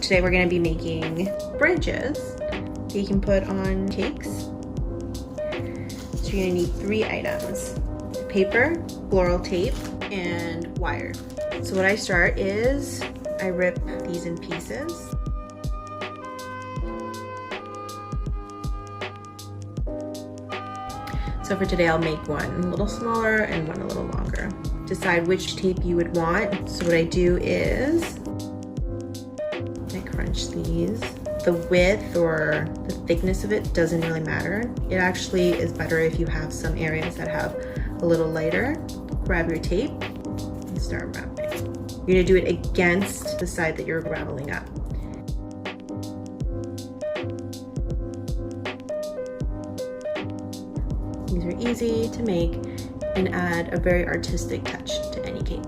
today we're gonna be making branches that you can put on cakes. So you're gonna need 3 items: paper, floral tape, and wire. So what I start is I rip these in pieces. So for today, I'll make one a little smaller and one a little longer. Decide which tape you would want. So what I do is I crunch these. The width or the thickness of it doesn't really matter. It actually is better if you have some areas that have a little lighter. Grab your tape and start wrapping. You're gonna do it against the side that you're raveling up. These are easy to make and add a very artistic touch to any cake.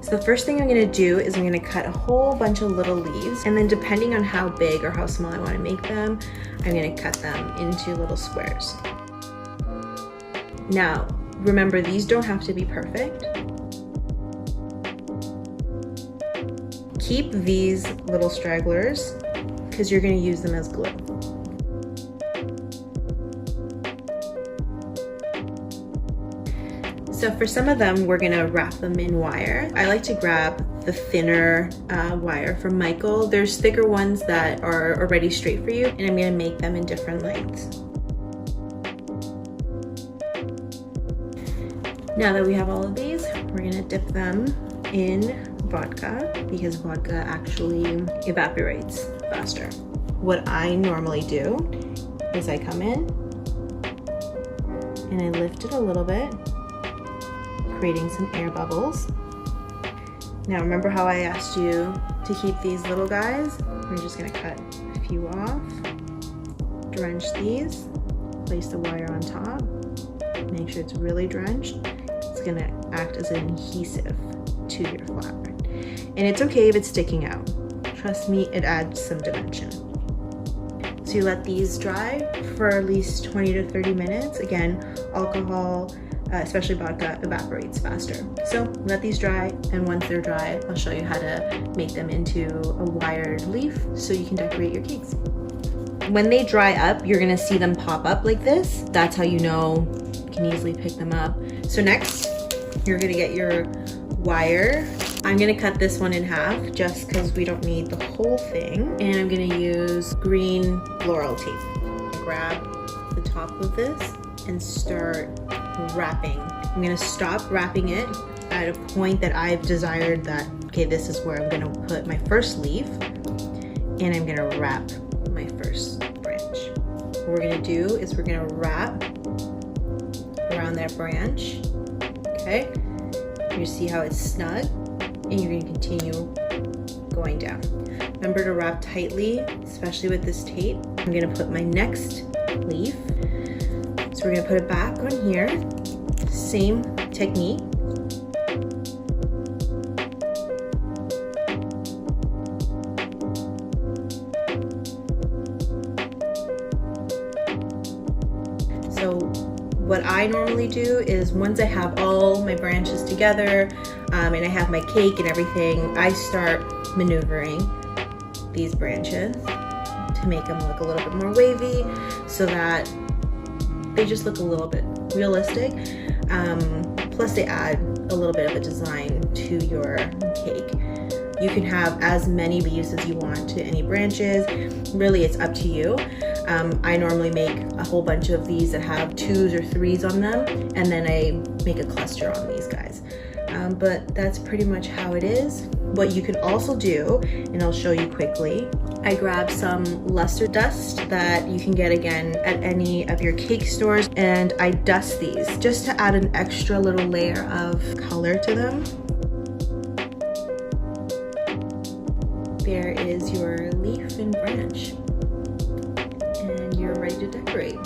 So the first thing I'm gonna do is I'm gonna cut a whole bunch of little leaves, and then depending on how big or how small I wanna make them, I'm gonna cut them into little squares. Now, remember, these don't have to be perfect. Keep these little stragglers because you're going to use them as glue. So for some of them, we're going to wrap them in wire. I like to grab the thinner wire from Michael. There's thicker ones that are already straight for you, and I'm going to make them in different lengths. Now that we have all of these, we're going to dip them in vodka because vodka actually evaporates faster. What I normally do is I come in and I lift it a little bit, creating some air bubbles. Now remember how I asked you to keep these little guys? We're just gonna cut a few off, drench these, place the wire on top, make sure it's really drenched. It's gonna act as an adhesive to your flower. And it's okay if it's sticking out. Trust me, it adds some dimension. So you let these dry for at least 20 to 30 minutes. Again, alcohol, especially vodka, evaporates faster. So let these dry, and once they're dry, I'll show you how to make them into a wired leaf so you can decorate your cakes. When they dry up, you're gonna see them pop up like this. That's how you know you can easily pick them up. So next, you're gonna get your wire. I'm gonna cut this one in half just because we don't need the whole thing. And I'm gonna use green floral tape. Grab the top of this and start wrapping. I'm gonna stop wrapping it at a point that I've desired that, okay, this is where I'm gonna put my first leaf, and I'm gonna wrap my first branch. What we're gonna do is we're gonna wrap around that branch, okay? You see how it's snug, and you're gonna continue going down. Remember to wrap tightly, especially with this tape. I'm gonna put my next leaf. So we're gonna put it back on here. Same technique. So what I normally do is once I have all my branches together and I have my cake and everything, I start maneuvering these branches to make them look a little bit more wavy so that they just look a little bit realistic. Plus they add a little bit of a design to your cake. You can have as many leaves as you want to any branches. Really, it's up to you. I normally make a whole bunch of these that have 2s or 3s on them, and then I make a cluster on these guys. But that's pretty much how it is. What you can also do, and I'll show you quickly, I grab some luster dust that you can get again at any of your cake stores, and I dust these just to add an extra little layer of color to them. There is your leaf and branch, and you're ready to decorate.